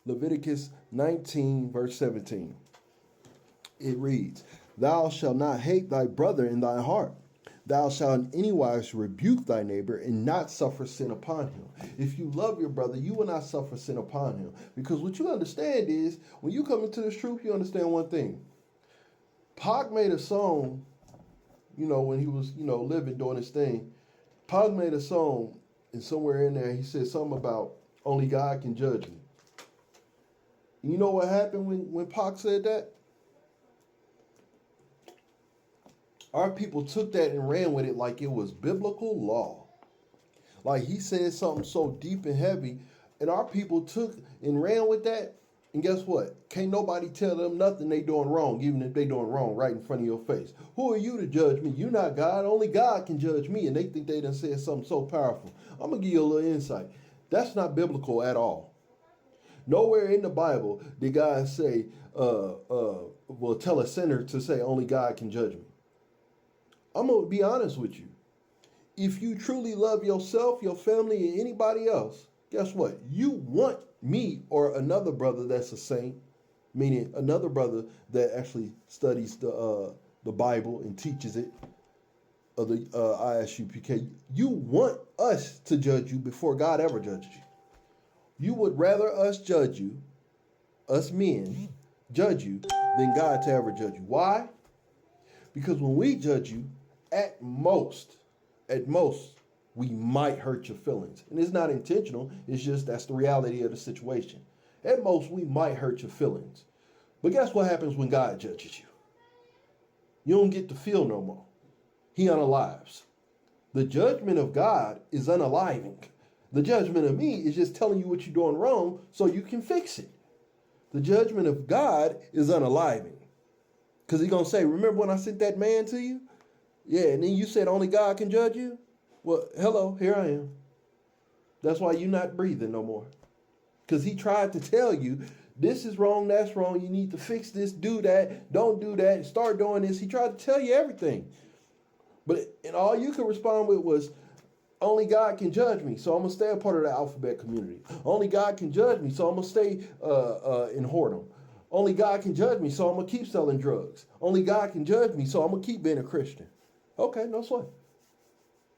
Leviticus 19, verse 17. It reads, "Thou shalt not hate thy brother in thy heart. Thou shalt in any wise rebuke thy neighbor and not suffer sin upon him." If you love your brother, you will not suffer sin upon him. Because what you understand is, when you come into this truth, you understand one thing. Pac made a song, when he was, living, doing his thing. Pac made a song, and somewhere in there, he said something about only God can judge me. You know what happened when Pac said that? Our people took that and ran with it like it was biblical law. Like he said something so deep and heavy, and our people took and ran with that. And guess what? Can't nobody tell them nothing they doing wrong, even if they doing wrong right in front of your face. Who are you to judge me? You not God. Only God can judge me. And they think they done said something so powerful. I'm going to give you a little insight. That's not biblical at all. Nowhere in the Bible did God say, tell a sinner to say only God can judge me. I'm going to be honest with you. If you truly love yourself, your family, and anybody else, guess what? You want me or another brother that's a saint, meaning another brother that actually studies the Bible and teaches it, of the ISUPK. You want us to judge you before God ever judges you. You would rather us judge you, us men, judge you, than God to ever judge you. Why? Because when we judge you, at most, we might hurt your feelings. And it's not intentional. It's just that's the reality of the situation. At most, we might hurt your feelings. But guess what happens when God judges you? You don't get to feel no more. He unalives. The judgment of God is unaliving. The judgment of me is just telling you what you're doing wrong so you can fix it. The judgment of God is unaliving. Because he's going to say, remember when I sent that man to you? Yeah, and then you said only God can judge you? Well, hello, here I am. That's why you're not breathing no more. Because he tried to tell you, this is wrong, that's wrong, you need to fix this, do that, don't do that, start doing this. He tried to tell you everything. And all you could respond with was, only God can judge me, so I'm going to stay a part of the alphabet community. Only God can judge me, so I'm going to stay in whoredom. Only God can judge me, so I'm going to keep selling drugs. Only God can judge me, so I'm going to keep being a Christian. Okay, no sweat.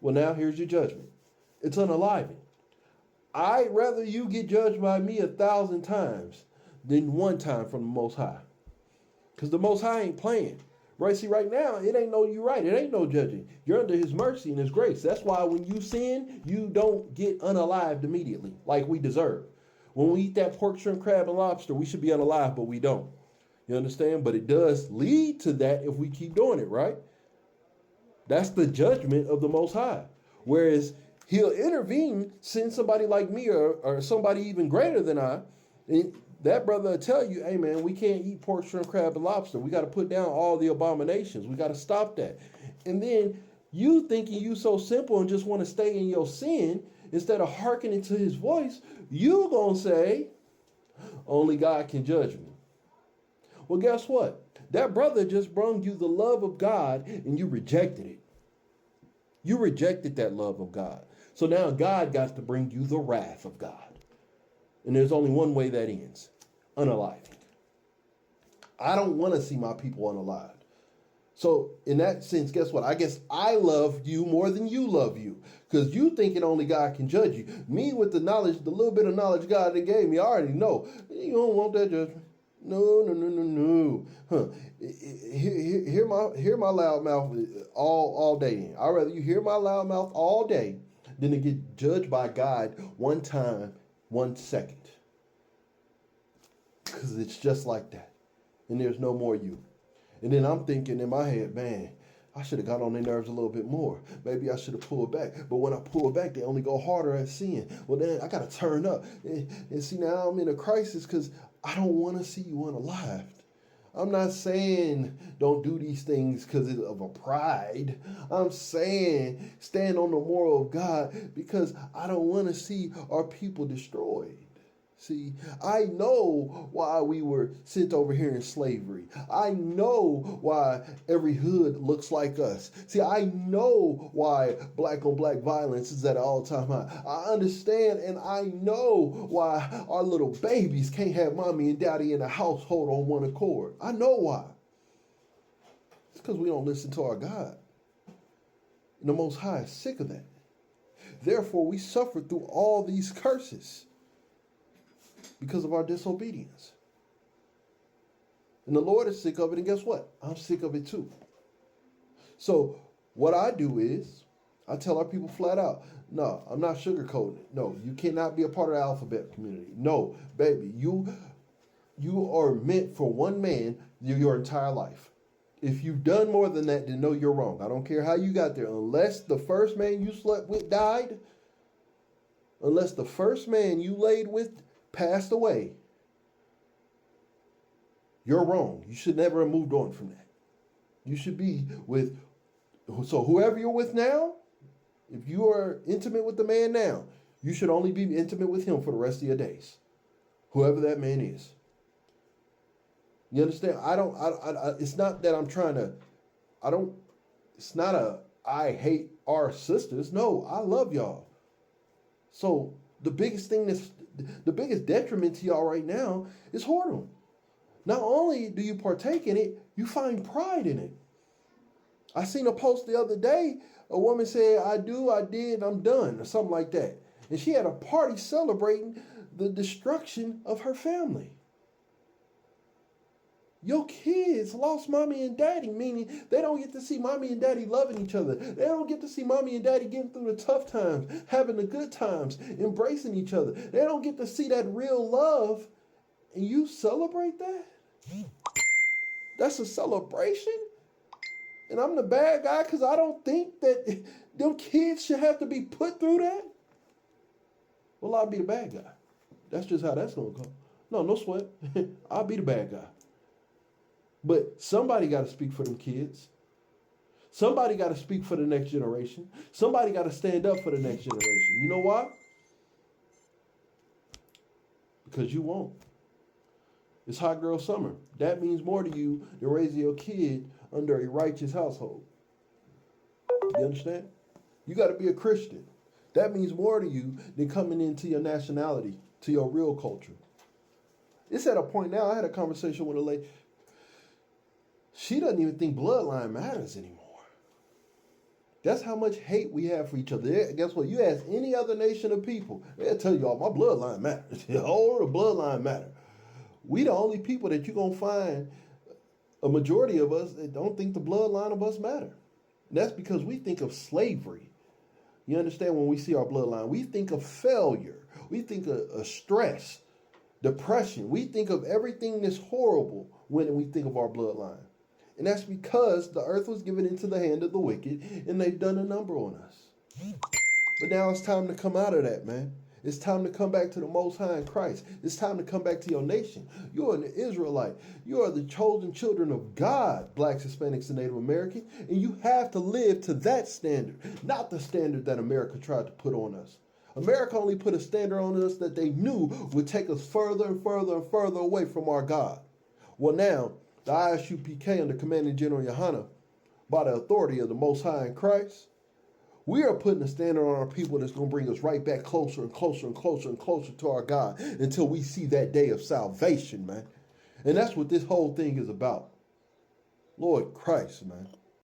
Well, now here's your judgment. It's unaliving. I'd rather you get judged by me 1,000 times than one time from the Most High. Because the Most High ain't playing. Right? See, right now, it ain't no you right. It ain't no judging. You're under his mercy and his grace. That's why when you sin, you don't get unalived immediately like we deserve. When we eat that pork, shrimp, crab, and lobster, we should be unalive, but we don't. You understand? But it does lead to that if we keep doing it, right? That's the judgment of the Most High. Whereas he'll intervene, send somebody like me or somebody even greater than I, and that brother will tell you, hey man, we can't eat pork, shrimp, crab, and lobster. We got to put down all the abominations. We got to stop that. And then you thinking you so simple and just want to stay in your sin, instead of hearkening to his voice, you going to say, only God can judge me. Well, guess what? That brother just brought you the love of God and you rejected it. You rejected that love of God. So now God got to bring you the wrath of God. And there's only one way that ends. Unaliving. I don't want to see my people unalived. So in that sense, guess what? I guess I love you more than you love you. Because you thinking only God can judge you. Me with the knowledge, the little bit of knowledge God gave me, I already know. You don't want that judgment. No. Huh. Hear my loud mouth all day. I'd rather you hear my loud mouth all day than to get judged by God one time, 1 second. Because it's just like that. And there's no more you. And then I'm thinking in my head, man, I should have got on their nerves a little bit more. Maybe I should have pulled back. But when I pull back, they only go harder at sin. Well, then I got to turn up. And see, now I'm in a crisis because I don't want to see you unalived. I'm not saying don't do these things because of a pride. I'm saying stand on the moral of God because I don't want to see our people destroyed. See, I know why we were sent over here in slavery. I know why every hood looks like us. See, I know why black on black violence is at an all-time high. I understand and I know why our little babies can't have mommy and daddy in a household on one accord. I know why. It's because we don't listen to our God. And the Most High is sick of that. Therefore, we suffer through all these curses because of our disobedience. And the Lord is sick of it, and guess what? I'm sick of it too. So what I do is, I tell our people flat out, no, I'm not sugarcoating it. No, you cannot be a part of the alphabet community. No, baby, you are meant for one man your entire life. If you've done more than that, then no, you're wrong. I don't care how you got there. Unless the first man you slept with died, unless the first man you laid with passed away, you're wrong. You should never have moved on from that. You should be with, so whoever you're with now, if you are intimate with the man now, you should only be intimate with him for the rest of your days. Whoever that man is. You understand? It's not that I'm trying to, it's not I hate our sisters. No, I love y'all. So the biggest detriment to y'all right now is whoredom. Not only do you partake in it, you find pride in it. I seen a post the other day, a woman said, I did, I'm done, or something like that. And she had a party celebrating the destruction of her family. Your kids lost mommy and daddy, meaning they don't get to see mommy and daddy loving each other. They don't get to see mommy and daddy getting through the tough times, having the good times, embracing each other. They don't get to see that real love, and you celebrate that? That's a celebration? And I'm the bad guy because I don't think that them kids should have to be put through that? Well, I'll be the bad guy. That's just how that's going to go. No sweat. I'll be the bad guy. But somebody got to speak for them kids. Somebody got to speak for the next generation. Somebody got to stand up for the next generation. You know why? Because you won't. It's hot girl summer. That means more to you than raising your kid under a righteous household. You understand? You got to be a Christian. That means more to you than coming into your nationality, to your real culture. It's at a point now, I had a conversation with a lady. She doesn't even think bloodline matters anymore. That's how much hate we have for each other. Guess what? You ask any other nation of people, they'll tell you, oh, my bloodline matters. Oh, the bloodline matter. We the only people that you're going to find, a majority of us, that don't think the bloodline of us matter. And that's because we think of slavery. You understand, when we see our bloodline, we think of failure. We think of stress, depression. We think of everything that's horrible when we think of our bloodline. And that's because the earth was given into the hand of the wicked, and they've done a number on us. But now it's time to come out of that, man. It's time to come back to the Most High in Christ. It's time to come back to your nation. You are an Israelite. You are the chosen children of God, blacks, Hispanics, and Native American. And you have to live to that standard, not the standard that America tried to put on us. America only put a standard on us that they knew would take us further and further and further away from our God. Well, now, the ISUPK under Commanding General Yohana, by the authority of the Most High in Christ, we are putting a standard on our people that's going to bring us right back closer and closer and closer and closer to our God until we see that day of salvation, man. And that's what this whole thing is about. Lord Christ, man.